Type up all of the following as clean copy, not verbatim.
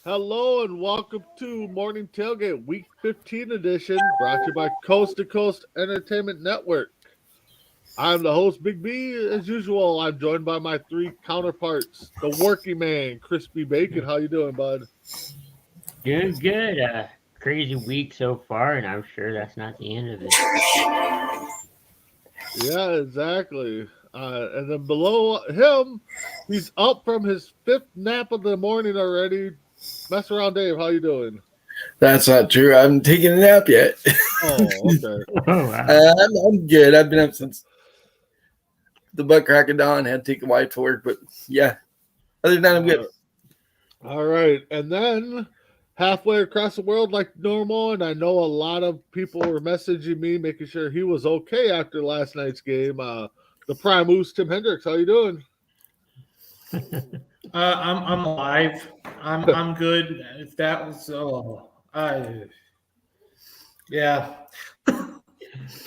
Hello and welcome to Morning Tailgate Week 15 edition, brought to you by Coast to Coast Entertainment Network. I'm the host, Big B. As usual, I'm joined by my three counterparts, the working man, Crispy Bacon. How you doing, bud? Doing good. Crazy week so far, and I'm sure that's not the end of it. Yeah, exactly. And then below him, he's up from his fifth nap of the morning already. Mess around, Dave. How you doing? That's not true. I haven't taken a nap yet. Oh, okay. Oh wow! I'm good. I've been up since the butt crack of dawn. Had to take the wife to work, but yeah. Other than that, I'm good. All right. And then halfway across the world like normal, and I know a lot of people were messaging me, making sure he was okay after last night's game. The Prime Moose, Tim Hendricks. How you doing? I'm alive. I'm good. If that was yeah.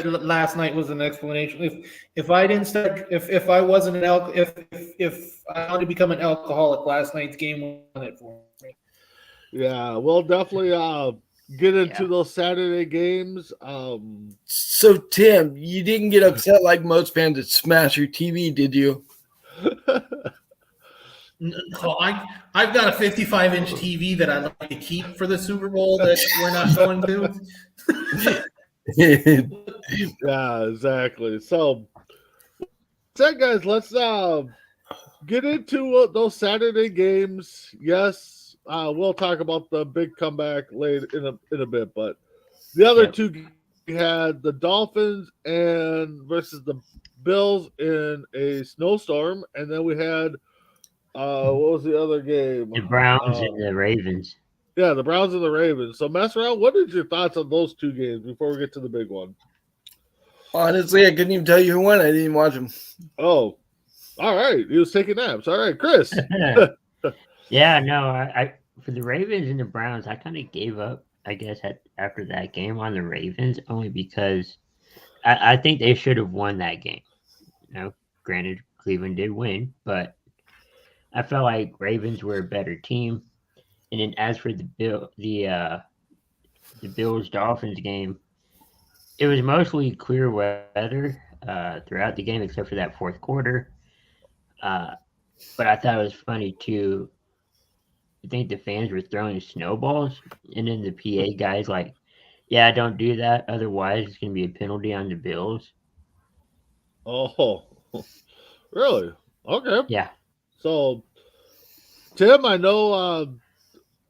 Last night was an explanation. If I didn't start, if I wasn't an if I wanted to become an alcoholic, last night's game won it for me. Yeah, we'll definitely get into those Saturday games. So Tim, you didn't get upset like most fans that smash your TV, did you? No, I've got a 55-inch TV that I'd like to keep for the Super Bowl that we're not going to. Yeah, exactly. So, guys, let's get into those Saturday games. Yes, we'll talk about the big comeback later in a bit, but the other two, we had the Dolphins and versus the Bills in a snowstorm, and then we had what was the other game? The Browns and the Ravens. Yeah, the Browns and the Ravens. So, mess around. What is your thoughts on those two games before we get to the big one? Honestly, I couldn't even tell you who won. I didn't watch them. Oh, all right. He was taking naps. All right, Chris. Yeah, no, I for the Ravens and the Browns, I kind of gave up. I guess after that game on the Ravens, only because I think they should have won that game. Granted, Cleveland did win, but I felt like Ravens were a better team. And then as for the Bills Dolphins game, it was mostly clear weather throughout the game except for that fourth quarter. But I thought it was funny too. I think the fans were throwing snowballs, and then the PA guys like, "Yeah, don't do that. Otherwise, it's going to be a penalty on the Bills." Oh, really? Okay. Yeah. So, Tim, I know.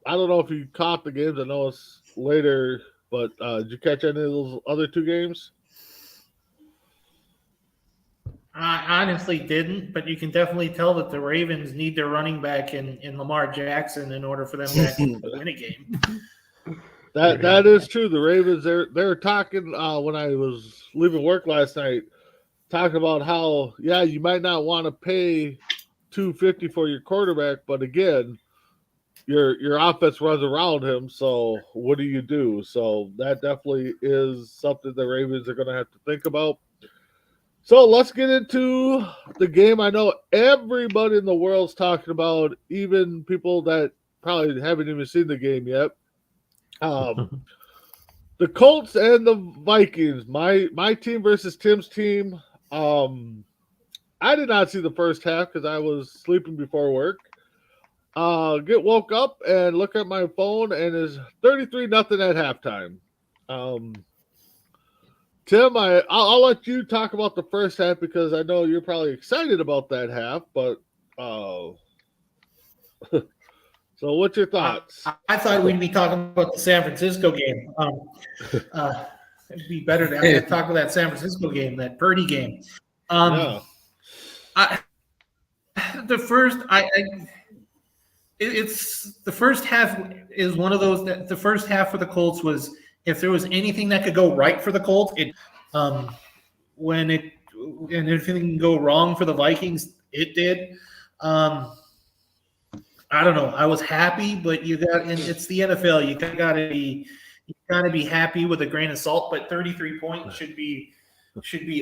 I don't know if you caught the games. I know it's later, but did you catch any of those other two games? I honestly didn't, but you can definitely tell that the Ravens need their running back in Lamar Jackson in order for them to actually win a game. That is true. The Ravens, they're talking when I was leaving work last night, talking about how you might not want to pay $250 for your quarterback, but again, your offense runs around him. So what do you do? So that definitely is something the Ravens are going to have to think about. So let's get into the game. I know everybody in the world's talking about, even people that probably haven't even seen the game yet. The Colts and the Vikings. My team versus Tim's team. I did not see the first half because I was sleeping before work. Get woke up and look at my phone, and it's 33-0 at halftime. Tim, I'll let you talk about the first half because I know you're probably excited about that half. But so, what's your thoughts? I thought we'd be talking about the San Francisco game. It'd be better to talk about that San Francisco game, that Purdy game. It's the first half is one of those that the first half for the Colts was, if there was anything that could go right for the Colts, and anything can go wrong for the Vikings, it did. I don't know. I was happy, but and it's the NFL. You gotta be happy with a grain of salt. But 33 points should be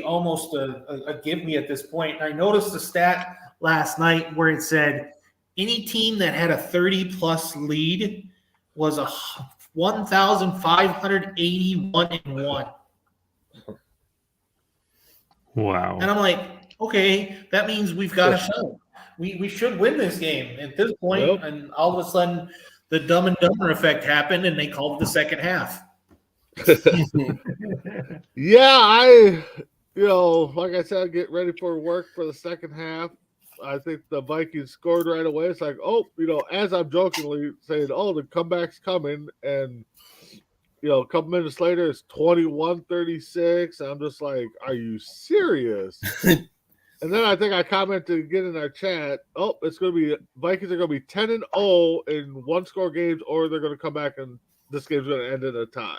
almost a give me at this point. I noticed the stat last night where it said any team that had a 30-plus lead was a 1,581-1. Wow. And I'm like, okay, that means we've got a show. We should win this game at this point. Yep. And all of a sudden, the Dumb and Dumber effect happened, and they called it the second half. Yeah, like I said, get ready for work for the second half. I think the Vikings scored right away. It's like, as I'm jokingly saying, the comeback's coming. And, a couple minutes later, it's 21-36. I'm just like, are you serious? And then I think I commented again in our chat, it's going to be Vikings are going to be 10-0 in one-score games, or they're going to come back and this game's going to end in a tie.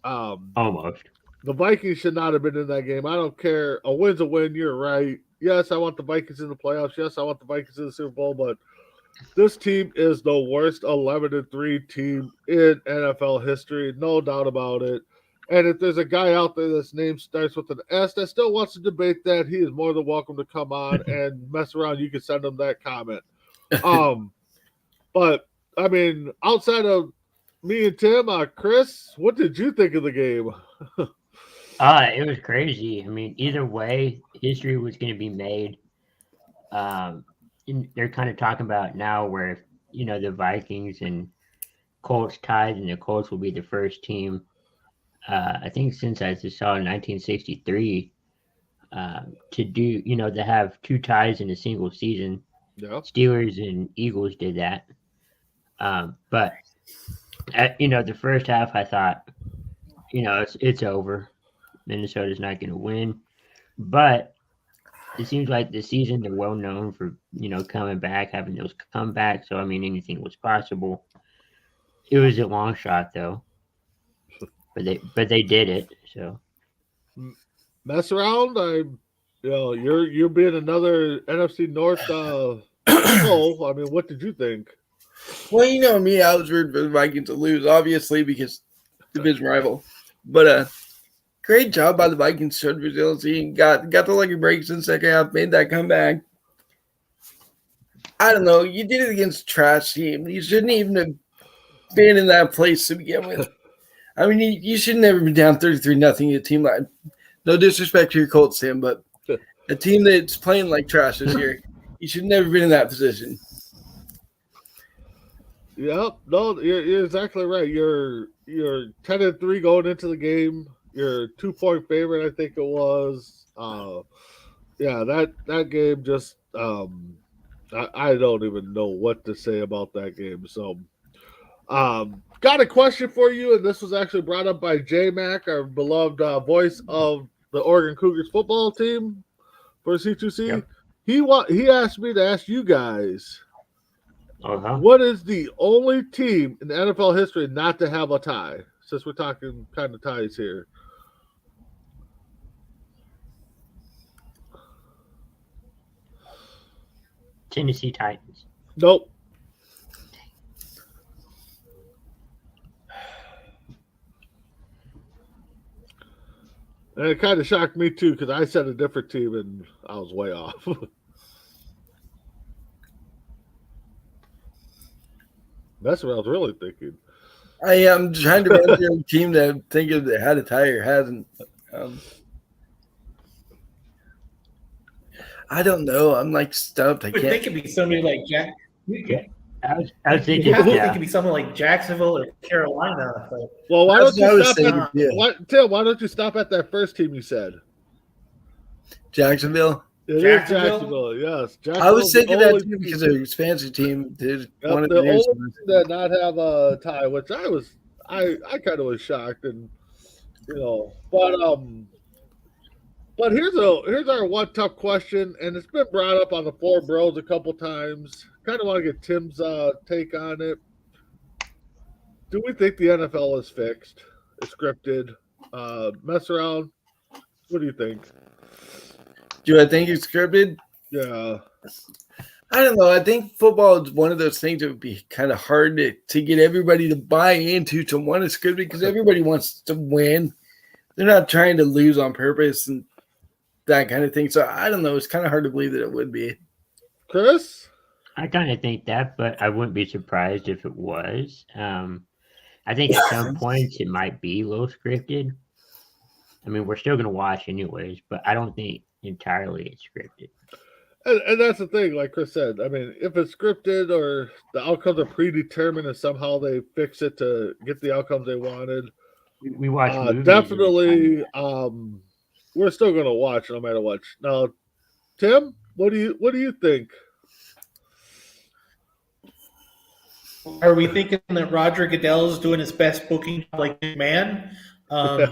Almost. The Vikings should not have been in that game. I don't care. A win's a win. You're right. Yes, I want the Vikings in the playoffs. Yes, I want the Vikings in the Super Bowl, but this team is the worst 11-3 team in NFL history. No doubt about it. And if there's a guy out there that's name starts with an S that still wants to debate that, he is more than welcome to come on and mess around. You can send him that comment. But I mean, outside of me and Tim, Chris, what did you think of the game? It was crazy. I mean, either way, history was going to be made. And they're kind of talking about now where, the Vikings and Colts tied, and the Colts will be the first team, I think since I just saw in 1963, to do, to have two ties in a single season. Yeah. Steelers and Eagles did that. But, the first half, I thought, it's over. Minnesota's not going to win. But it seems like the season, they're well known for, coming back, having those comebacks. So, I mean, anything was possible. It was a long shot, though. But they did it. So mess around. You're being another NFC North. I mean, what did you think? Well, you know me, I was rooting for the Vikings to lose, obviously, because division rival. But great job by the Vikings, showed resiliency, and got the lucky breaks in the second half, made that comeback. I don't know. You did it against a trash team. You shouldn't even have been in that place to begin with. I mean, you should never be down 33-0 a team like. No disrespect to your Colts, Tim, but a team that's playing like trash this year, you should never been in that position. Yep. No, you're exactly right. You're 10-3 going into the game. You're 2-point favorite, I think it was. That game just I don't even know what to say about that game. So got a question for you, and this was actually brought up by J-Mac, our beloved voice of the Oregon Cougars football team for C2C. Yep. He asked me to ask you guys, what is the only team in NFL history not to have a tie? Since we're talking kind of ties here. Tennessee Titans. Nope. And it kind of shocked me too, because I said a different team and I was way off. That's what I was really thinking. I am trying to run through a team that thinking that had a tie or hasn't. I don't know. I'm like stumped. I can't. Think it'd be somebody like Jack. I was thinking, it could be something like Jacksonville or Carolina. But well, why don't you stop at that first team you said? Jacksonville. It is Jacksonville, yes. I was thinking that too because their expansion team did one of the only team that not have a tie, which I kind of was shocked, and but here's our one tough question, and it's been brought up on the Four Bros a couple times. Kind of want to get Tim's take on it. Do we think the NFL is fixed? It's scripted? Mess around? What do you think? Do I think it's scripted? Yeah. I don't know. I think football is one of those things that would be kind of hard to get everybody to buy into to want it scripted because everybody wants to win. They're not trying to lose on purpose and that kind of thing. So I don't know. It's kind of hard to believe that it would be. Chris? I kind of think that, but I wouldn't be surprised if it was. I think at some points it might be a little scripted. I mean, we're still going to watch anyways, but I don't think entirely it's scripted. And that's the thing, like Chris said. I mean, if it's scripted or the outcomes are predetermined and somehow they fix it to get the outcomes they wanted, We watch movies. definitely, we're still going to watch no matter what. Now, Tim, what do you think? Are we thinking that Roger Goodell is doing his best booking like man? I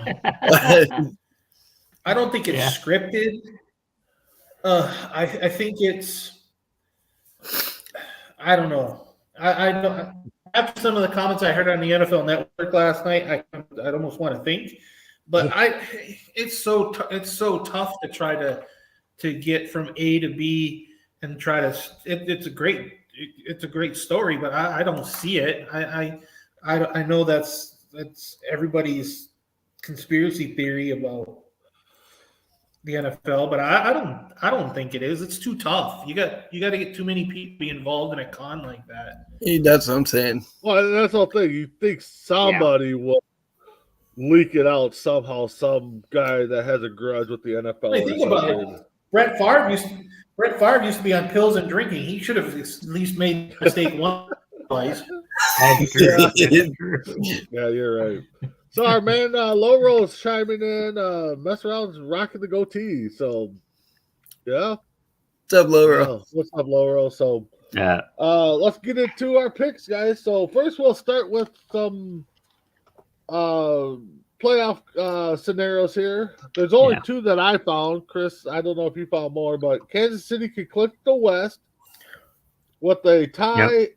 don't think it's scripted. I think it's. I don't know. I don't. After some of the comments I heard on the NFL Network last night, I'd almost want to think, but it's so tough to try to get from A to B and try to. It's a great story, but I don't see it. I know that's everybody's conspiracy theory about the NFL, but I don't think it is. It's too tough. You got to get too many people involved in a con like that. That's what I'm saying. Well, that's the whole thing. You think somebody will leak it out somehow? Some guy that has a grudge with the NFL. Hey, think about it. Brett Favre used to be on pills and drinking. He should have at least made a mistake once. Yeah, you're right. So our man Low Roll's chiming in. Mess around's rocking the goatee. So yeah. What's up, Low Roll? What's up, Low Roll? So let's get into our picks, guys. So first we'll start with some playoff scenarios here. There's only two that I found. Chris, I don't know if you found more, but Kansas City could click the West with a tie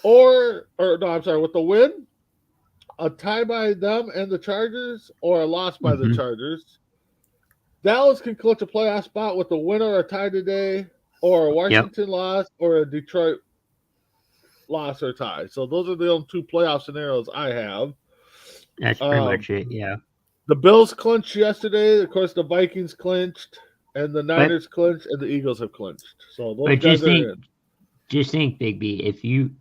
with the win, a tie by them and the Chargers, or a loss by the Chargers. Dallas can clutch a playoff spot with a win or a tie today, or a Washington loss, or a Detroit loss or tie. So those are the only two playoff scenarios I have. That's pretty much it, yeah. The Bills clinched yesterday. Of course, the Vikings clinched, and the Niners clinched, and the Eagles have clinched. So those guys are in. Just think, Big B, if you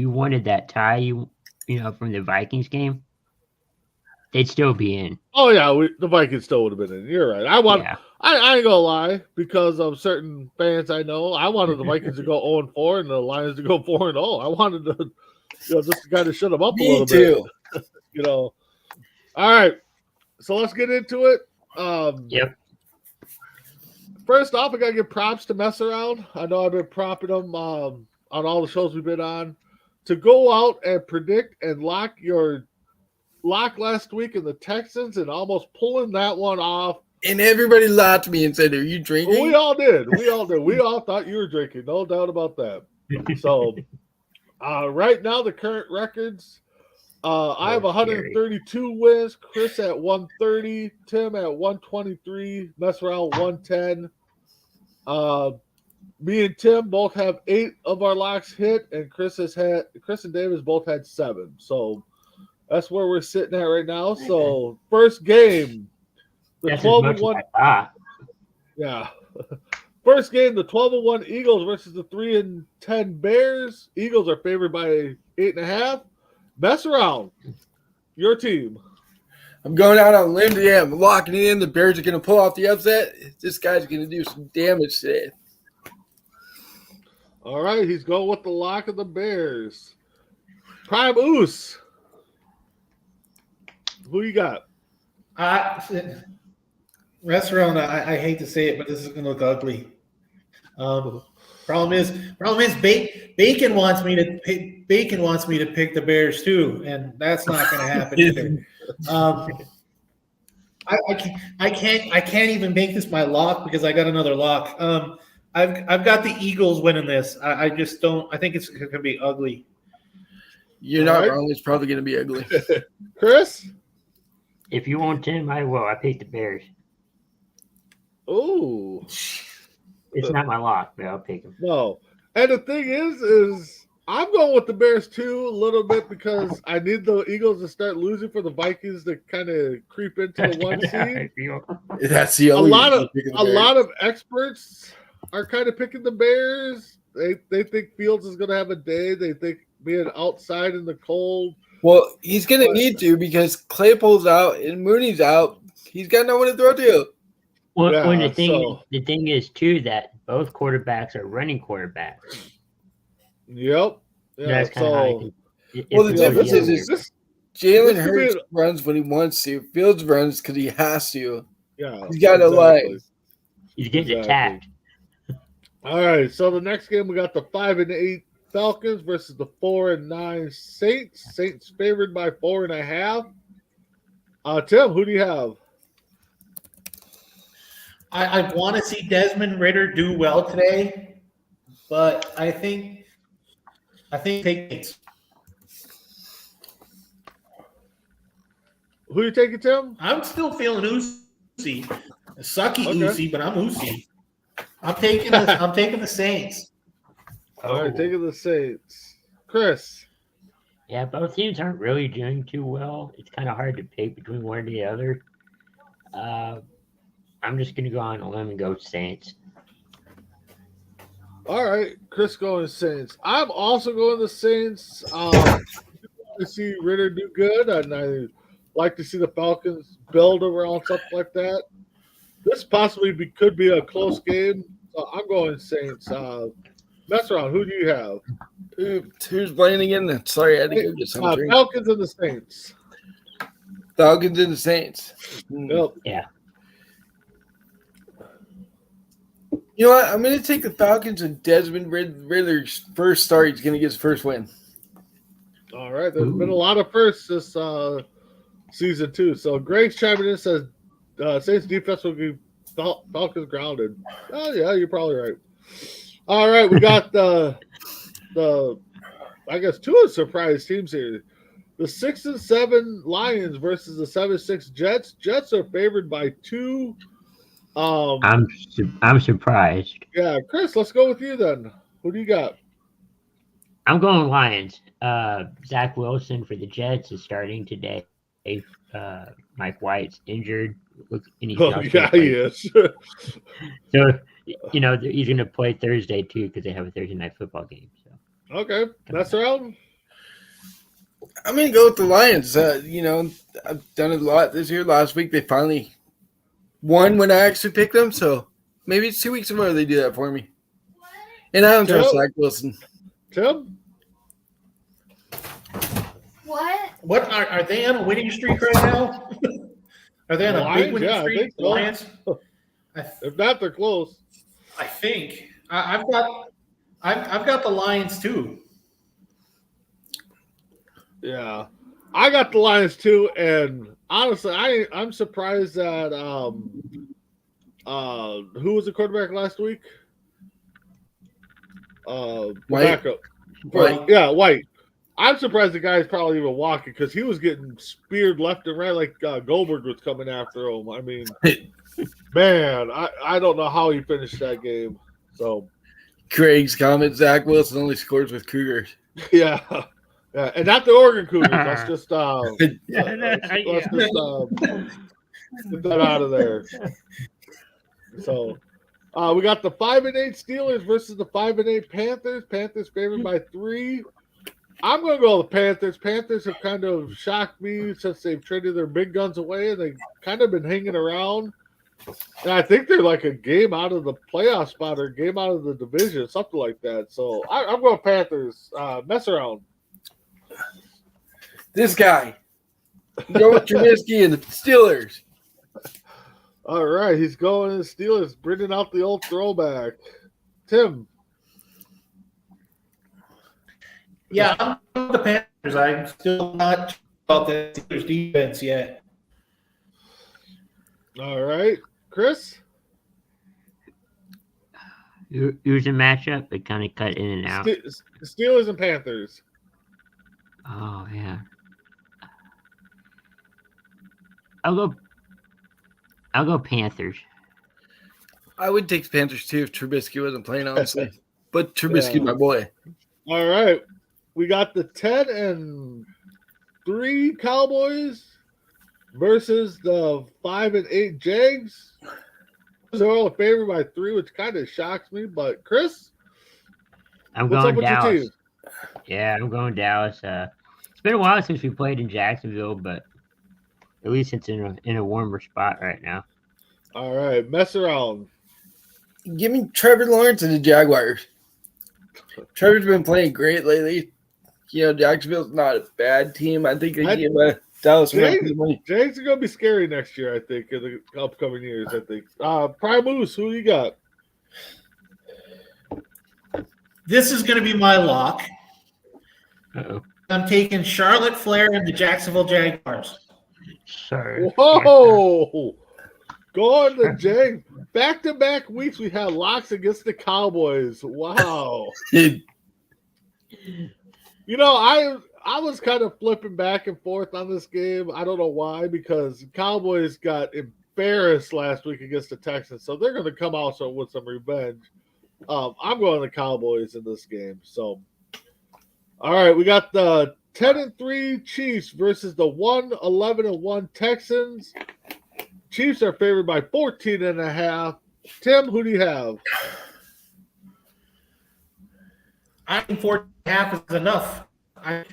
wanted that tie, you know, from the Vikings game, they'd still be in. Oh yeah, the Vikings still would have been in. You're right. I ain't gonna lie, because of certain fans I know, I wanted the Vikings to go 0-4 and the Lions to go 4-0. I wanted to, just to kind of shut them up a little bit. All right. So let's get into it. First off, I gotta give props to Mess Around. I know I've been propping them on all the shows we've been on to go out and predict and lock last week in the Texans and almost pulling that one off. And everybody lied to me and said, "Are you drinking?" We all did. We all thought you were drinking. No doubt about that. So right now the current records. I have 132 wins. Chris at 130. Tim at 123. Mess Around 110. Me and Tim both have 8 of our locks hit, and Chris and Davis both had 7. So that's where we're sitting at right now. So first game, the 12-1. Yeah. First game, the 12-1 Eagles versus the 3-10 Bears. Eagles are favored by 8.5. Mess Around, your team. I'm going out on a limb today. I'm locking it in. The Bears are going to pull off the upset. This guy's going to do some damage today. All right, he's going with the lock of the Bears. Prime Oos. Who you got? Mess Around, I hate to say it, but this is going to look ugly. Problem is, Bacon wants me to pick the Bears too, and that's not going to happen either. I can't even make this my lock because I got another lock. I've got the Eagles winning this. I just don't. I think it's going to be ugly. You're not wrong. It's probably going to be ugly. Chris, if you want Tim, I picked the Bears. Oh. It's not my lock, but I'll pick them. No. And the thing is I'm going with the Bears too a little bit because I need the Eagles to start losing for the Vikings to kind of creep into the 1 seed. That's the only a lot of experts are kind of picking the Bears. They think Fields is going to have a day. They think being outside in the cold. Well, he's going to need to because Claypool's out and Mooney's out. He's got no one to throw to. Well, Yeah, when so- the thing is too that both quarterbacks are running quarterbacks. Yep. Yeah. That's kind of how I So can. Well, the it's difference easier. is Jalen this could be Hurts runs when he wants to. Fields runs because he has to. yeah, He's got a line. He's getting Exactly. attacked. All right. So the next game we got the 5-8 Falcons versus the 4-9 Saints. Saints favored by 4.5. Tim, who do you have? I want to see Desmond Ritter do well today, but I think Tailgate. Who you taking, Tim? I'm still feeling Uzi. Sucky Okay. Uzi, but I'm Uzi. I'm taking the Saints. All right, taking the Saints. Chris. Yeah, both teams aren't really doing too well. It's kind of hard to pick between one or the other. I'm just gonna go on a limb and go Saints. All right, Chris going Saints. I'm also going the Saints. To see Ritter do good, and I like to see the Falcons build around something like that. This possibly could be a close game. So I'm going Saints. Mess around. Who do you have? Who's playing again? Sorry, I had to go get some drink. Falcons and the Saints. Falcons and the Saints. Yep. Yeah. You know what? I'm going to take the Falcons and Desmond Ridder's first start. He's going to get his first win. All right. There's been a lot of firsts this season too. So Greg's chiming in says Saints defense will be Falcons grounded. Oh yeah, you're probably right. All right, we got the I guess two of the surprise teams here. The 6-7 Lions versus the 7-6 Jets. Jets are favored by 2. I'm surprised. Yeah, Chris, let's go with you then. Who do you got? I'm going Lions. Zach Wilson for the Jets is starting today. Mike White's injured. And he's Oh, not yeah, gonna play. he is. So, he's going to play Thursday too because they have a Thursday night football game. So Okay, that's around. I'm going to go with the Lions. I've done it a lot this year. Last week, they finally won when I actually picked them. So maybe it's 2 weeks in a row they do that for me. And I don't trust Zach Wilson. Tim? What are they on a winning streak right now? Are they on a Lions? big winning Yeah, I streak? think so. Lions? If not, they're close. I think I've got the Lions too. Yeah, I got the Lions too, and honestly, I'm surprised that who was the quarterback last week? White. Backup. White. Yeah, White. I'm surprised the guy's probably even walking because he was getting speared left and right like Goldberg was coming after him. I mean, man, I don't know how he finished that game. So, Craig's comment: Zach Wilson only scores with Cougars. yeah, and not the Oregon Cougars. Let's just Yeah. let's just get that out of there. So, we got the 5-8 Steelers versus the 5-8 Panthers. Panthers favored by 3. I'm going to go with the Panthers. Panthers have kind of shocked me since they've traded their big guns away, and they've kind of been hanging around. And I think they're like a game out of the playoff spot or a game out of the division, something like that. So I'm going Panthers. Mess around. This guy. Go with Trubisky and the Steelers. All right, he's going to the Steelers, bringing out the old throwback. Tim. Yeah, I'm with the Panthers. I'm still not sure about the Steelers defense yet. All right, Chris. It was a matchup. It kind of cut in and out. Steelers and Panthers. Oh yeah. I'll go Panthers. I would take the Panthers too if Trubisky wasn't playing, honestly. But Trubisky, my boy. All right. We got the 10-3 Cowboys versus the 5-8 Jags. They're all favored by 3, which kind of shocks me. But Chris? I'm What's up going with your Dallas. team? Yeah, I'm going Dallas. It's been a while since we played in Jacksonville, but at least it's in a warmer spot right now. All right, mess around. Give me Trevor Lawrence and the Jaguars. Trevor's been playing great lately. Jacksonville's not a bad team. I think they give Dallas enough money. Jags are gonna be scary next year. I think in the upcoming years. I think. Prime Moose, who you got? This is going to be my lock. Uh-oh. I'm taking Charlotte Flair and the Jacksonville Jaguars. Sorry. Whoa! Going the Jags. Back-to-back weeks, we had locks against the Cowboys. Wow. I was kind of flipping back and forth on this game. I don't know why, because the Cowboys got embarrassed last week against the Texans, so they're going to come out with some revenge. I'm going the Cowboys in this game. So, all right, we got the 10-3 Chiefs versus the 11-1 Texans. Chiefs are favored by 14.5. Tim, who do you have? I think 4.5 is enough. I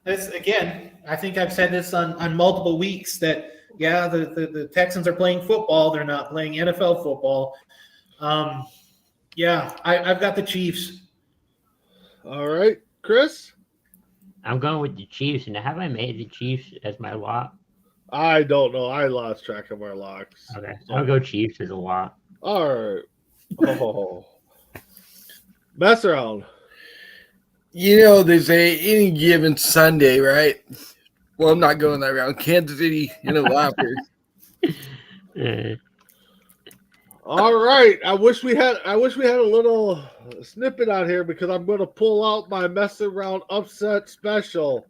think I've said this on multiple weeks that the Texans are playing football. They're not playing NFL football. I've got the Chiefs. All right, Chris? I'm going with the Chiefs, and have I made the Chiefs as my lock? I don't know. I lost track of our locks. Okay, I'll go Chiefs as a lock. All right. Oh. Mess around. There's any given Sunday, right? Well, I'm not going that round. Kansas City in a laughter. All right. I wish we had a little snippet on here because I'm going to pull out my mess around upset special.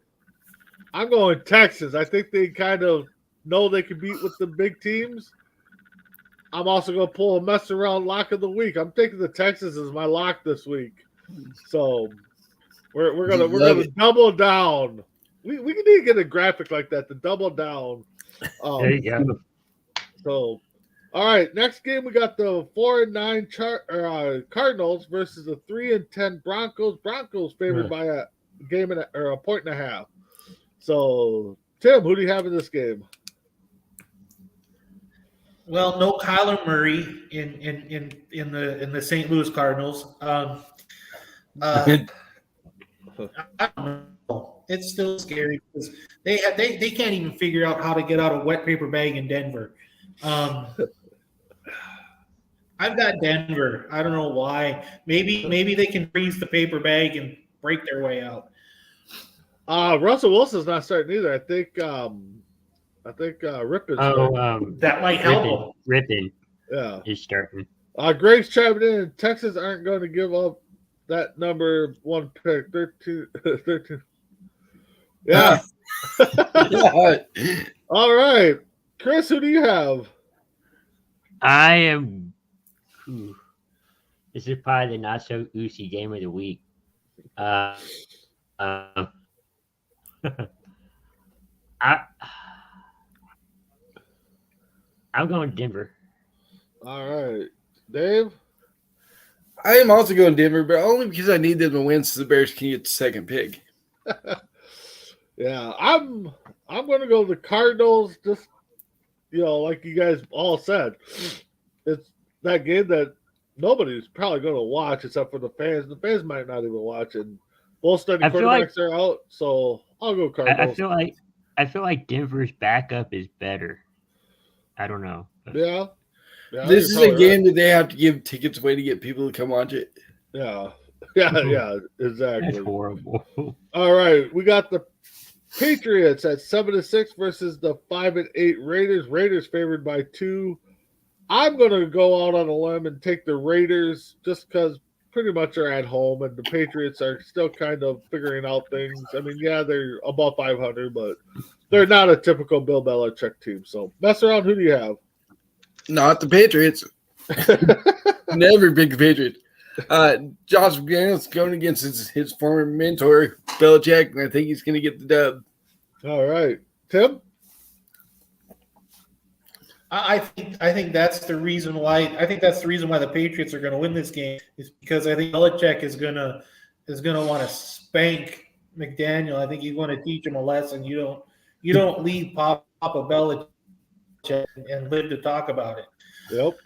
I'm going Texans. I think they kind of know they can beat with the big teams. I'm also going to pull a mess around lock of the week. I'm taking the Texans as my lock this week. So we're gonna double down. We need to get a graphic like that to double down. There you go. So, all right, next game we got the 4-9 Cardinals versus the 3-10 Broncos. Broncos favored by a point and a half. So, Tim, who do you have in this game? Well, no Kyler Murray in the St. Louis Cardinals. I don't know. It's still scary because they can't even figure out how to get out a wet paper bag in Denver. I've got Denver. I don't know why. Maybe they can freeze the paper bag and break their way out. Russell Wilson's not starting either. I think Rippon's starting. That might help. Rippon Yeah, is starting. Greg's chiming in. Texans aren't going to give up that number one pick. 13. Yeah. All right. Chris, who do you have? I am. This is probably the not so oozy game of the week. I'm going Denver. All right. Dave? I am also going Denver, but only because I need them to win so the Bears can get the second pick. Yeah, I'm going to go the Cardinals. Just like you guys all said, it's that game that nobody's probably going to watch except for the fans. The fans might not even watch it. Both starting quarterbacks are out, so I'll go Cardinals. I feel like Denver's backup is better. I don't know. Yeah, this is a game that they have to give tickets away to get people to come watch it. Yeah, exactly. That's horrible. All right, we got the Patriots at 7-6 versus the 5-8 Raiders. Raiders favored by 2. I'm going to go out on a limb and take the Raiders just because pretty much are at home, and the Patriots are still kind of figuring out things. I mean, yeah, they're above 500, but they're not a typical Bill Belichick team. So, mess around. Who do you have? Not the Patriots. Never pick the Patriots. Josh McDaniels going against his former mentor, Belichick, and I think he's going to get the dub. All right. Tim? I think that's the reason why. I think that's the reason why the Patriots are going to win this game is because I think Belichick is going to is going to want to spank McDaniel. I think he's going to teach him a lesson. You don't leave Papa Belichick and live to talk about it. Yep.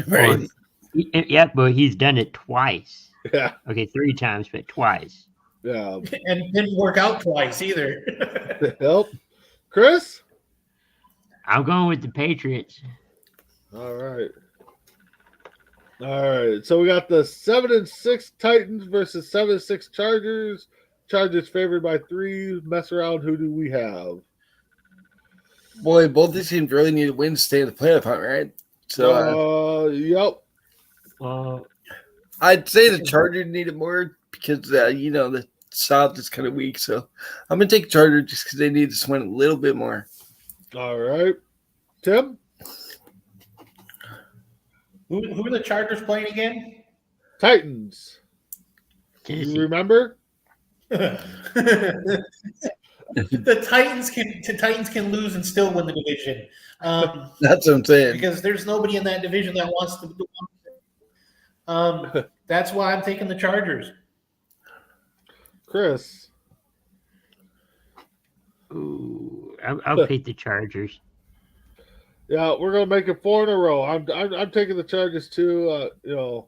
Right. Yeah, but he's done it twice. Yeah. Okay, 3 times, but twice. Yeah. And didn't work out twice either. Yep. Chris? I'm going with the Patriots. All right. So we got the 7-6 Titans versus 7-6 Chargers. Chargers favored by 3. Mess around. Who do we have? Boy, both these teams really need to win to stay in the playoff hunt, right? So, yep. I'd say the Chargers need it more because, the South is kind of weak. So I'm going to take Chargers just because they need to win a little bit more. All right. Tim? Who are the Chargers playing again? Titans. Tennessee. You remember? The Titans can lose and still win the division. That's what I'm saying. Because there's nobody in that division that wants to. That's why I'm taking the Chargers. Chris? Ooh, I'll pick the Chargers. Yeah, we're gonna make it 4 in a row. I'm taking the Chargers too. The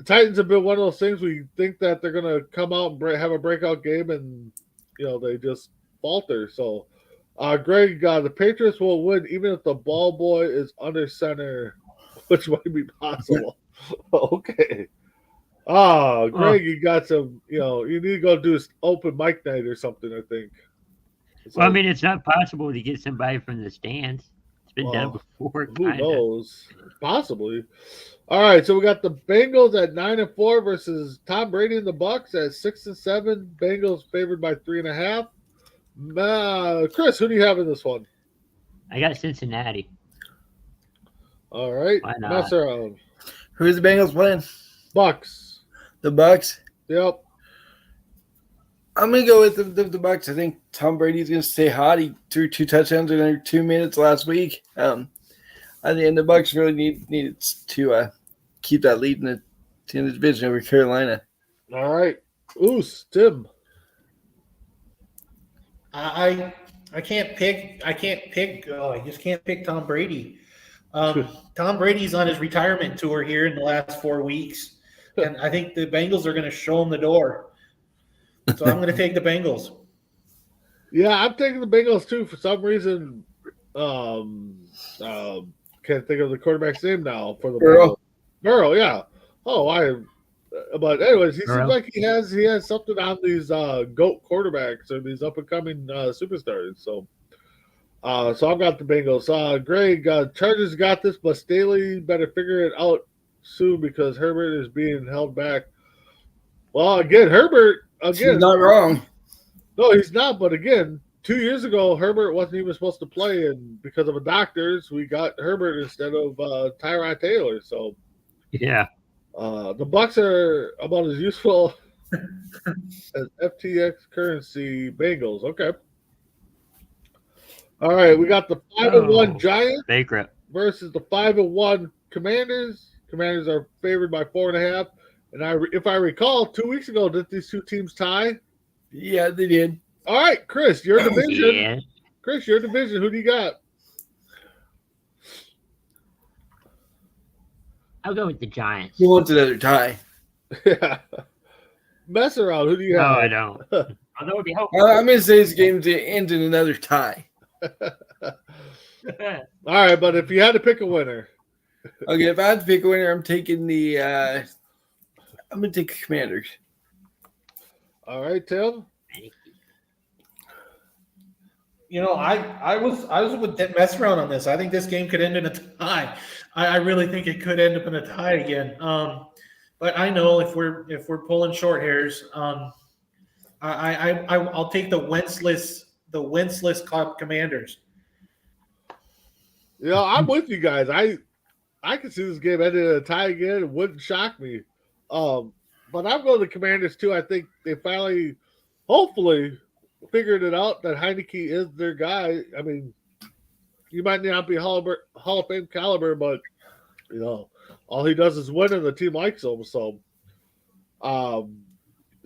Titans have been one of those things we think that they're gonna come out and have a breakout game, and they just falter. So, Greg, the Patriots will win even if the ball boy is under center, which might be possible. Okay. Greg, you got some. You need to go do open mic night or something. I think. Well, I mean, it's not possible to get somebody from the stands. It's been done before. Who knows? Possibly. All right, so we got the Bengals at 9-4 versus Tom Brady and the Bucks at 6-7. Bengals favored by 3.5. Chris, who do you have in this one? I got Cincinnati. All right, Why not? mess around. Who's the Bengals playing? Bucks. The Bucks. Yep. I'm going to go with the Bucks. I think Tom Brady's going to stay hot. He threw 2 touchdowns in under 2 minutes last week. And the Bucks really needed to keep that lead in the division over Carolina. All right. Oos, Tim. I can't pick. I just can't pick Tom Brady. Tom Brady's on his retirement tour here in the last 4 weeks, and I think the Bengals are going to show him the door. So I'm going to take the Bengals. Yeah, I'm taking the Bengals too. For some reason, can't think of the quarterback's name now for the Burrow. Burrow, yeah. But anyways, he Burrow. seems like he has something on these GOAT quarterbacks or these up and coming superstars. So I've got the Bengals. Greg, Chargers got this, but Staley better figure it out soon because Herbert is being held back. Well, again, Herbert. He's not wrong. No, he's not. But again, 2 years ago, Herbert wasn't even supposed to play, and because of the doctors, we got Herbert instead of Tyrod Taylor. So, Yeah. the Bucks are about as useful as FTX currency Bengals. Okay. All right, we got the 5-1 Giants Bankrupt. versus the 5-1 Commanders. Commanders are favored by 4.5. And if I recall, 2 weeks ago, did these two teams tie? Yeah, they did. All right, Chris, your division. Yeah. Chris, your division. Who do you got? I'll go with the Giants. He wants another tie. Yeah. Mess around. Who do you No, have? I don't. Although it would be helpful. I'm going to say this game ends in another tie. All right, but if you had to pick a winner. Okay, if I had to pick a winner, I'm taking the I'm going to take the Commanders. All right, Tim. I was with that mess around on this. I think this game could end in a tie. I really think it could end up in a tie again. But I know if we're pulling short hairs, I'll take the Wentzless Commanders. Yeah, I'm with you guys. I could see this game ending in a tie again. It wouldn't shock me. But I'm going to the Commanders too. I think they finally, hopefully, figured it out that Heineke is their guy. I mean, you might not be Hall of Fame caliber, but all he does is win, and the team likes him. So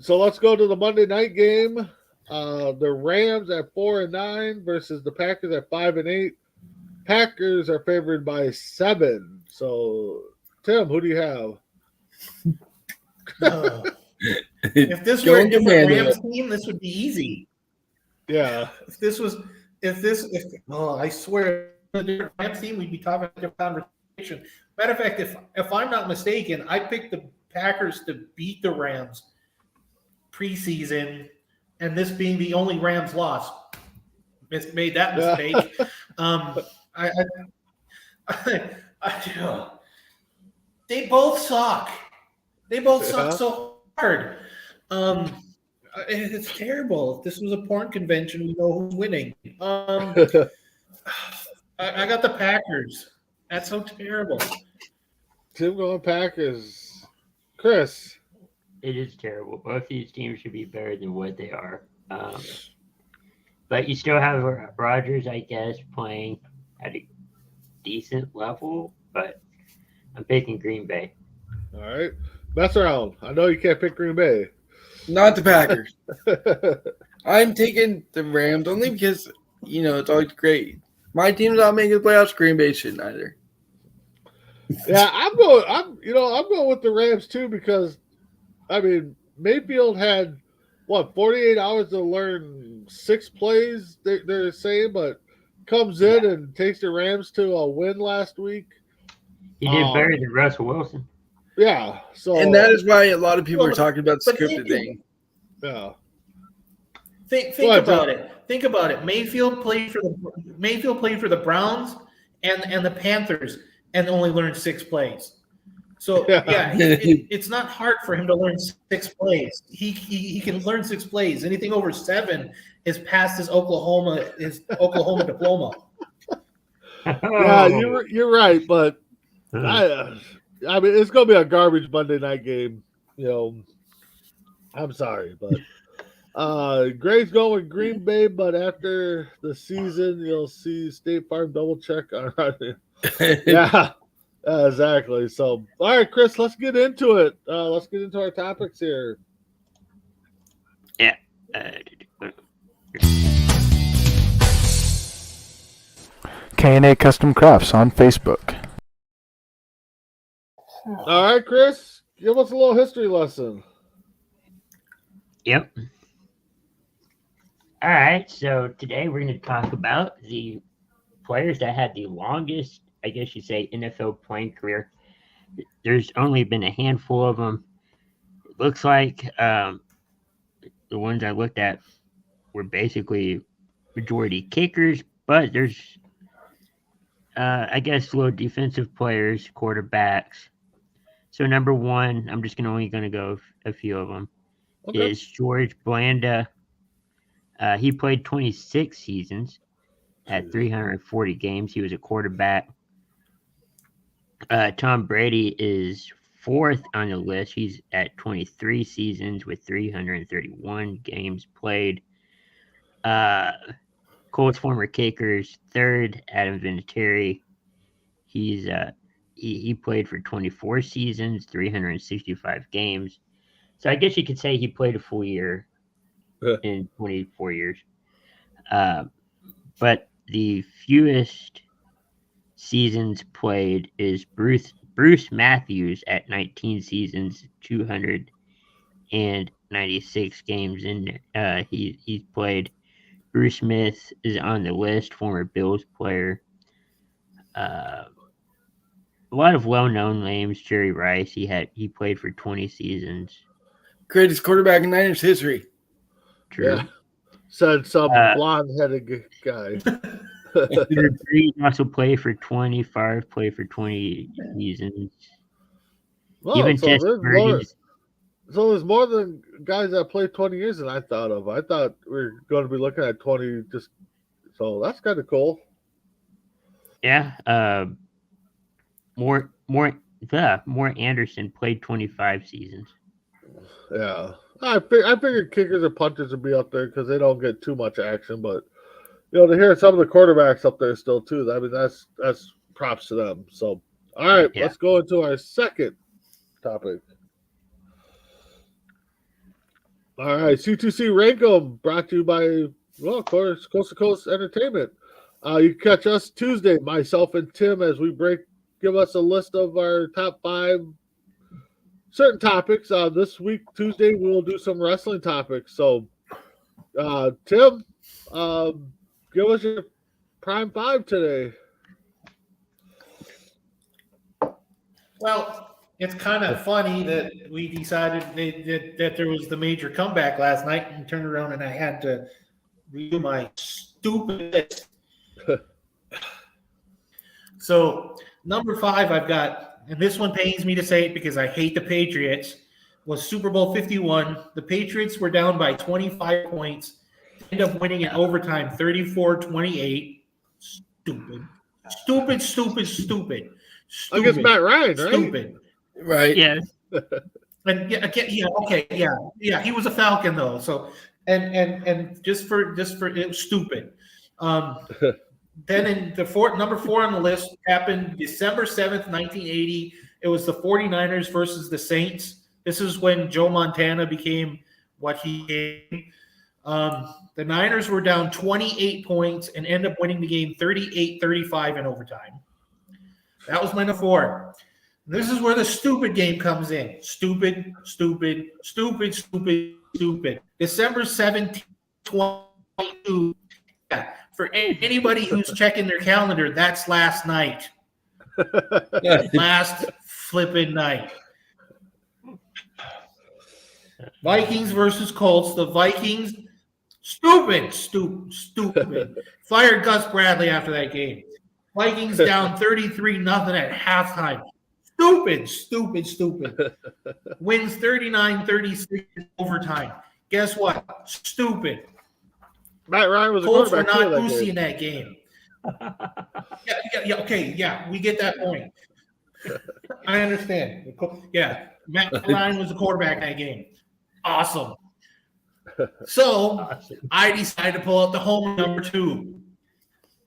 So let's go to the Monday night game. The Rams at 4-9 versus the Packers at 5-8. Packers are favored by 7. So, Tim, who do you have? Oh. If this were a Going different Commando. Rams team, this would be easy. Yeah. I swear, if a different Rams team, we'd be talking a different conversation. Matter of fact, if I'm not mistaken, I picked the Packers to beat the Rams preseason, and this being the only Rams loss, made that mistake. They both suck. They both suck so hard. It's terrible. If this was a porn convention, we know who's winning. I got the Packers. That's so terrible. Tim going Packers. Chris. It is terrible. Both these teams should be better than what they are. But you still have Rodgers, I guess, playing at a decent level. But I'm picking Green Bay. All right. Mess around. I know you can't pick Green Bay. Not the Packers. I'm taking the Rams only because, it's always great. My team's not making the playoffs. Green Bay shouldn't either. Yeah, I'm going with the Rams too because, I mean, Mayfield had, 48 hours to learn 6 plays, they're saying, but comes in and takes the Rams to a win last week. He did better than Russell Wilson. Yeah. So, and that is why a lot of people are talking about the scripted thing. Yeah. Think about it. Think about it. Mayfield played for the Browns and the Panthers and only learned 6 plays. So it's not hard for him to learn 6 plays. He can learn 6 plays. Anything over 7 is past his Oklahoma diploma. Yeah, you're right, but I mean it's gonna be a garbage Monday night game. I'm sorry, but Gray's going with Green Bay, but after the season, you'll see State Farm double check on. Yeah, exactly. So, all right, Chris, let's get into it. Let's get into our topics here. Yeah. K&A Custom Crafts on Facebook. All right, Chris, give us a little history lesson. Yep. All right, so today we're going to talk about the players that had the longest, I guess you'd say, NFL playing career. There's only been a handful of them. It looks like the ones I looked at were basically majority kickers, but there's, I guess, little defensive players, quarterbacks. So number 1, I'm just only going to go a few of them, is George Blanda. He played 26 seasons at 340 games. He was a quarterback. Tom Brady is 4th on the list. He's at 23 seasons with 331 games played. Colts former kickers, 3rd, Adam Vinatieri. He's he played for 24 seasons, 365 games. So I guess you could say he played a full year in 24 years. But the fewest seasons played is Bruce Matthews at 19 seasons, 296 games in he's played. Bruce Smith is on the list, former Bills player. A lot of well-known names. Jerry Rice, he played for 20 seasons. Greatest quarterback in Niners history. True. Yeah. Said some blonde-headed guy. He also played for 25, played for 20 seasons. Well, Even so there's more than guys that played 20 years than I thought of. I thought we were going to be looking at 20 so that's kind of cool. Yeah. More Anderson played 25 seasons. Yeah. I figured kickers and punters would be up there because they don't get too much action, but to hear some of the quarterbacks up there still too. I mean, that's props to them. So, all right, Let's go into our second topic. All right, C2C Rankum brought to you by, well, of course, Coast to Coast Entertainment. You can catch us Tuesday, myself and Tim, as we give us a list of our top 5 certain topics. This week, Tuesday, we'll do some wrestling topics. So, Tim, give us your prime 5 today. Well, it's kind of funny that we decided that there was the major comeback last night and turned around and I had to redo my stupid list. So, number 5, I've got, and this one pains me to say it because I hate the Patriots, was Super Bowl 51. The Patriots were down by 25 points, end up winning in overtime 34-28. Stupid. Against Matt Ryan, right? Stupid. Right. Yeah. And he was a Falcon though. So and just for it was stupid. Then in the number 4 on the list happened December 7th, 1980. It was the 49ers versus the Saints. This is when Joe Montana became what he became. The Niners were down 28 points and ended up winning the game 38-35 in overtime. That was my number 4. This is where the stupid game comes in. Stupid. December 17th, 22. Yeah. For anybody who's checking their calendar, that's last night. Last flipping night. Vikings versus Colts. The Vikings, stupid. Fired Gus Bradley after that game. Vikings down 33-0 at halftime. Stupid. Wins 39-36 in overtime. Guess what? Stupid. Matt Ryan was a Colts were quarterback. not Lucy in that game. Yeah, we get that point. I understand. Yeah, Matt Ryan was the quarterback in that game. Awesome. So I decided to pull out the home number 2.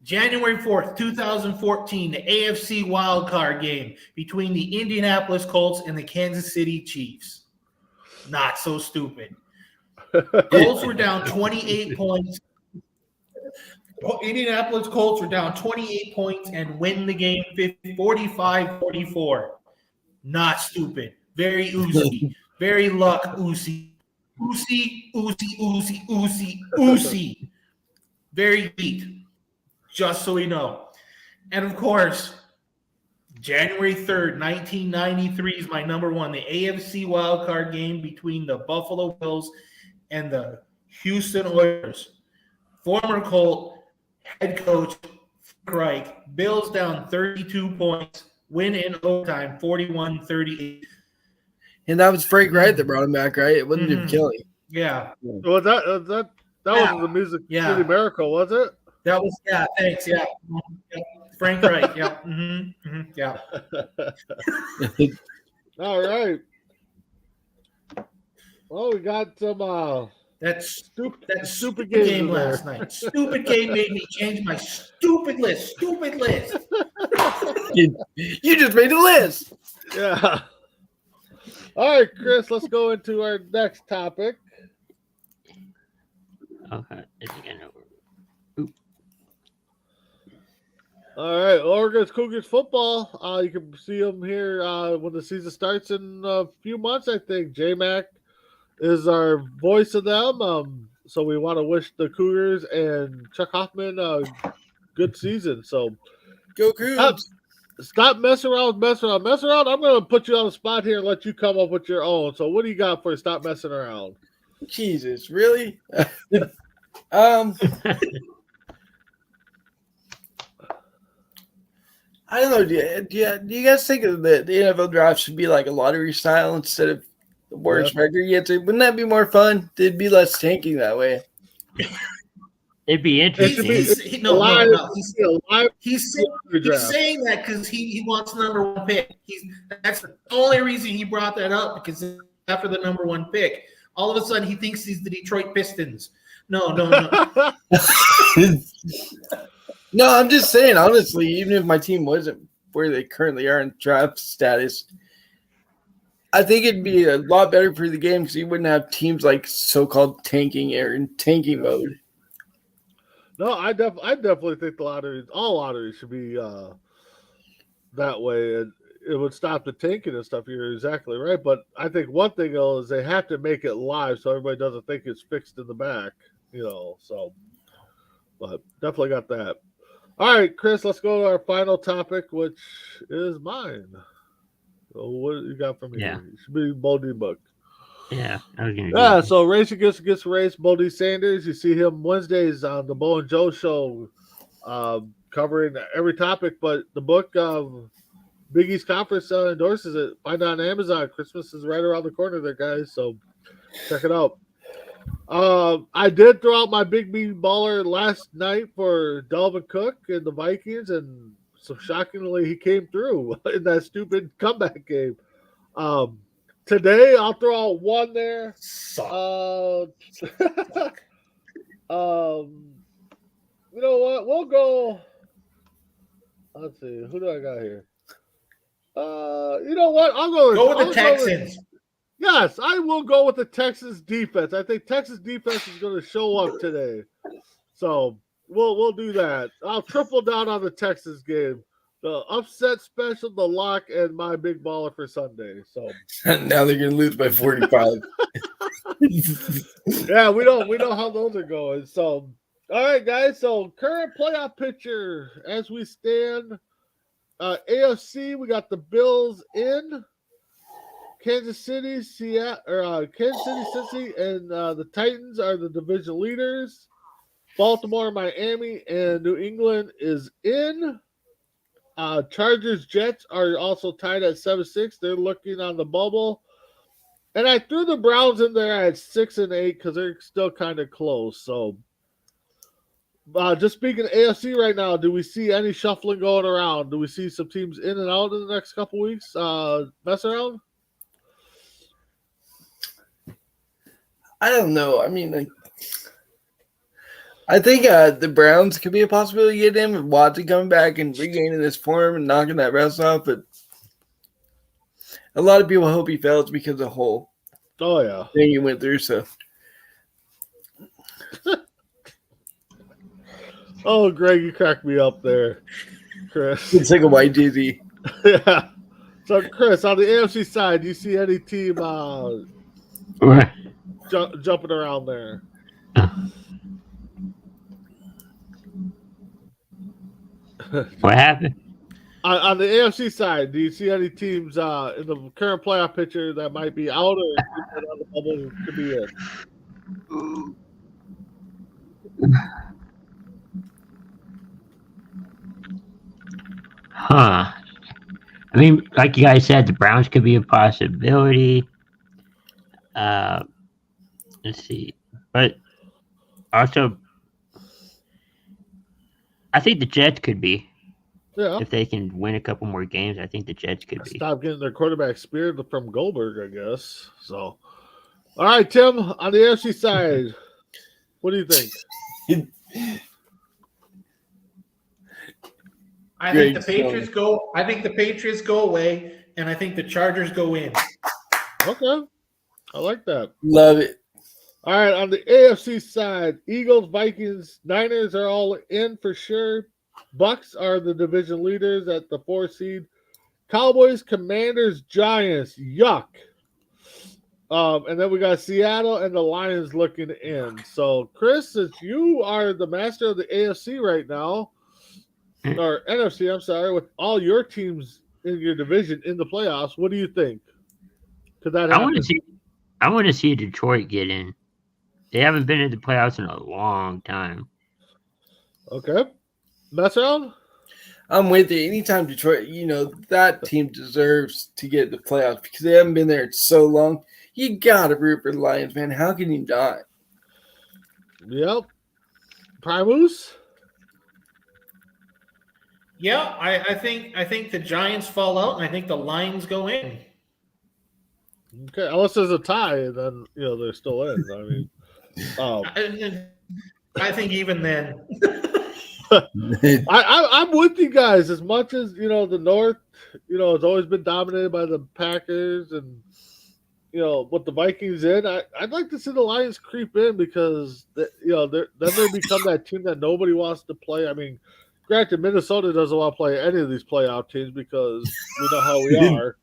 January 4th, 2014, the AFC wildcard game between the Indianapolis Colts and the Kansas City Chiefs. Not so stupid. Colts were down 28 points. Indianapolis Colts were down 28 points and win the game 45-44. Not stupid. Very oozy. Very luck oozy. Oozy. Very beat. Just so we know. And of course, January 3rd, 1993 is my number 1. The AFC wildcard game between the Buffalo Bills and the Houston Oilers. Former Colt head coach Frank Reich. Bills down 32 points. Win in overtime 41-38. And that was Frank Wright that brought him back, right? It wasn't Jim Kelly. Yeah. Was that was the music City Miracle, was it? That was thanks. Yeah. Frank Wright. Yeah. Yeah. All right. Well, we got some that stupid game last night. Stupid game made me change my stupid list. You just made a list. Yeah. All right, Chris, let's go into our next topic. Okay. All right, Oregon's Cougars football. You can see them here when the season starts in a few months, I think. J-Mac is our voice of them. So we want to wish the Cougars and Chuck Hoffman a good season. So go Cougars. Stop messing around. Mess around. I'm going to put you on the spot here and let you come up with your own. So what do you got for stop messing around? Jesus, really? I don't know. Do you guys think of the NFL draft should be like a lottery style instead of the worst record? Wouldn't that be more fun? It'd be less tanking that way. It'd be interesting. He's saying that because he wants the number 1 pick. That's the only reason he brought that up, because after the number 1 pick, all of a sudden he thinks he's the Detroit Pistons. No. No, I'm just saying, honestly, even if my team wasn't where they currently are in draft status, I think it'd be a lot better for the game because you wouldn't have teams like so-called tanking or in tanking mode. No, I definitely think all lotteries should be that way, and it would stop the tanking and stuff. You're exactly right, but I think one thing though is they have to make it live so everybody doesn't think it's fixed in the back. So, but definitely got that. All right, Chris, let's go to our final topic, which is mine. So what you got for me? Yeah. It should be Bodie book. Yeah, I was gonna do Yeah, that. so race against race, Bodie Sanders. You see him Wednesdays on the Bo and Joe show, covering every topic. But the book of Big East Conference endorses it. Find it on Amazon. Christmas is right around the corner there, guys. So check it out. I did throw out my Big B baller last night for Dalvin Cook and the Vikings, and so shockingly he came through in that stupid comeback game. Today I'll throw out one there. Suck. You know what? We'll go. Let's see. Who do I got here? You know what? I'll Go with the Texans. Yes, I will go with the Texas defense. I think Texas defense is going to show up today. So we'll do that. I'll triple down on the Texas game. The upset special, the lock, and my big baller for Sunday. So Now they're going to lose by 45. yeah, we know how those are going. So all right, guys. So current playoff picture as we stand. AFC, we got the Bills in. Kansas City, Cincy, and the Titans are the division leaders. Baltimore, Miami, and New England is in. Chargers, Jets are also tied at 7-6. They're looking on the bubble. And I threw the Browns in there at 6 and 8 because they're still kind of close. So, just speaking of AFC right now, do we see any shuffling going around? Do we see some teams in and out in the next couple weeks? Mess around? I don't know. I mean, I think the Browns could be a possibility to get him with Watson coming back and regaining his form and knocking that rest off. But a lot of people hope he fails because of the whole thing he went through. So, oh, Greg, you cracked me up there, Chris. it's like a white dizzy. Yeah. So, Chris, on the AFC side, do you see any team Right. jumping around there? What happened? On the AFC side, do you see any teams in the current playoff picture that might be out or on the bubble could be in? Huh. I mean, like you guys said, the Browns could be a possibility. Let's see. But also, I think the Jets could be. Yeah. If they can win a couple more games, I think the Jets could be. Stop getting their quarterback speared from Goldberg, I guess. So, all right, Tim, on the AFC side, what do you think? I think the Patriots go. I think the Patriots go away, and I think the Chargers go in. Okay, I like that. Love it. All right, on the AFC side, Eagles, Vikings, Niners are all in for sure. Bucks are the division leaders at the 4 seed. Cowboys, Commanders, Giants, yuck. And then we got Seattle and the Lions looking in. So, Chris, since you are the master of the AFC right now, or NFC, I'm sorry, with all your teams in your division in the playoffs, what do you think? Could that happen? I want to see Detroit get in. They haven't been in the playoffs in a long time. Okay. Mess around? I'm with you. Anytime Detroit, that team deserves to get the playoffs because they haven't been there in so long. You got to root for the Lions, man. How can you not? Yep. Primus? Yeah, I think the Giants fall out, and I think the Lions go in. Okay, unless there's a tie, then they're still in. I mean, I think even then. I'm with you guys. As much as the North, it's always been dominated by the Packers, and with the Vikings in, I'd like to see the Lions creep in because then they become that team that nobody wants to play. I mean, granted, Minnesota doesn't want to play any of these playoff teams because we know how we are.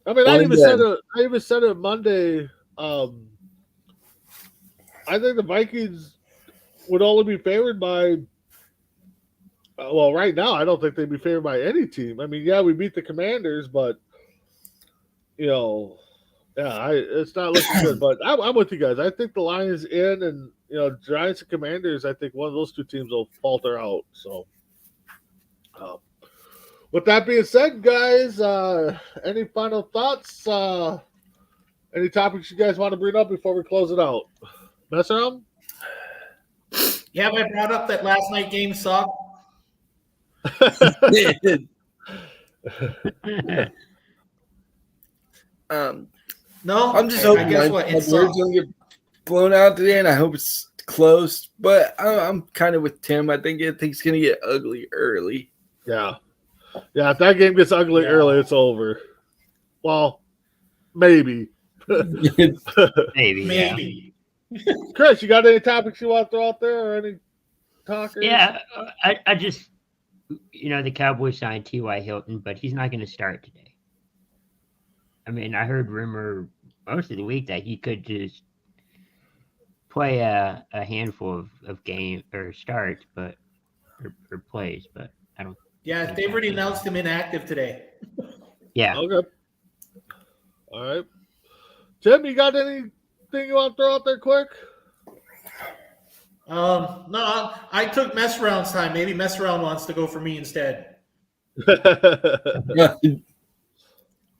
I mean, I even said it Monday. I think the Vikings would only be favored by. Well, right now, I don't think they'd be favored by any team. I mean, yeah, we beat the Commanders, but it's not looking good. But I'm with you guys. I think the Lions in, and Giants and Commanders. I think one of those two teams will falter out. So, with that being said, guys, any final thoughts? Any topics you guys want to bring up before we close it out? Mess around? Yeah, I brought up that last night game sucked. No, I'm just hoping I guess my what it words sucked. don't get blown out today, and I hope it's close. But I'm kind of with Tim. I think it's going to get ugly early. Yeah. If that game gets ugly early, it's over. Well, maybe. Maybe. Chris, you got any topics you want to throw out there, or any talkers? Yeah, I just, the Cowboys signed T.Y. Hilton, but he's not going to start today. I mean, I heard rumor most of the week that he could just play a handful of game or starts, or plays, but I don't. Yeah, they've already announced him inactive today. Yeah. Okay. All right. Tim, you got anything you want to throw out there quick? No, I took mess around's time. Maybe mess around wants to go for me instead.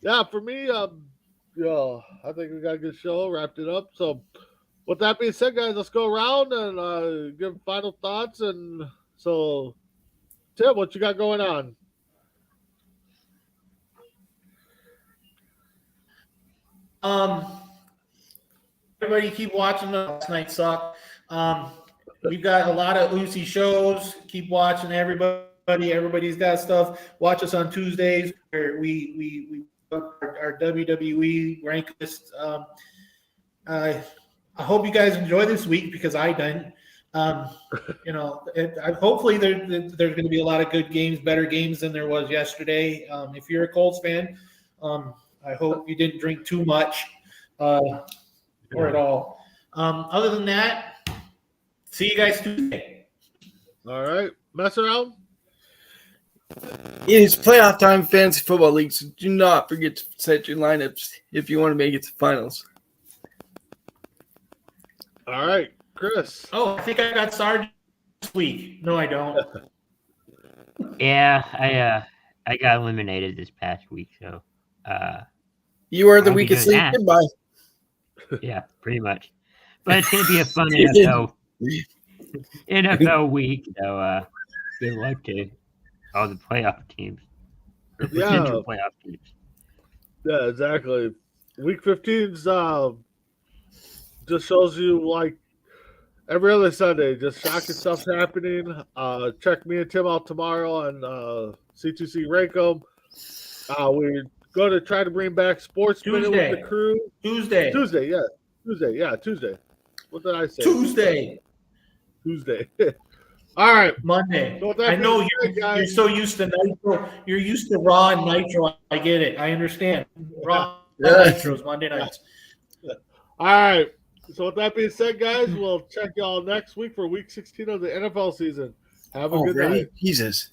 Yeah, for me, I think we got a good show. Wrapped it up. So, with that being said, guys, let's go around and give final thoughts. And so, Tim, what you got going on? Everybody keep watching. Last night sucked. We've got a lot of Lucy shows. Keep watching, everybody. Everybody's got stuff. Watch us on Tuesdays where we our WWE rank list. I hope you guys enjoy this week because I didn't. Hopefully there's going to be a lot of good games, better games than there was yesterday. If you're a Colts fan, I hope you didn't drink too much or at all. Other than that, see you guys Tuesday. All right. Mess around. It is playoff time, fantasy football league, so do not forget to set your lineups if you want to make it to finals. All right, Chris. Oh, I think I got Sargent this week. No, I don't. Yeah, I got eliminated this past week, so You are the I'll be weakest doing league. that. Goodbye. yeah, pretty much. But it's gonna be a fun NFL week, so good luck to all the playoff teams or potential playoff teams. Yeah, exactly. Week 15's just shows you like every other Sunday, just shocking stuff's happening. Check me and Tim out tomorrow on C2C Raycom. We're going to try to bring back Sports Minute with the crew. Tuesday. Tuesday. What did I say? Tuesday. All right. Monday. So I know you're so used to Nitro. You're used to Raw and Nitro. I get it. I understand. Raw and Nitro's Monday nights. All right. So with that being said, guys, we'll check y'all next week for Week 16 of the NFL season. Have a good night. Jesus.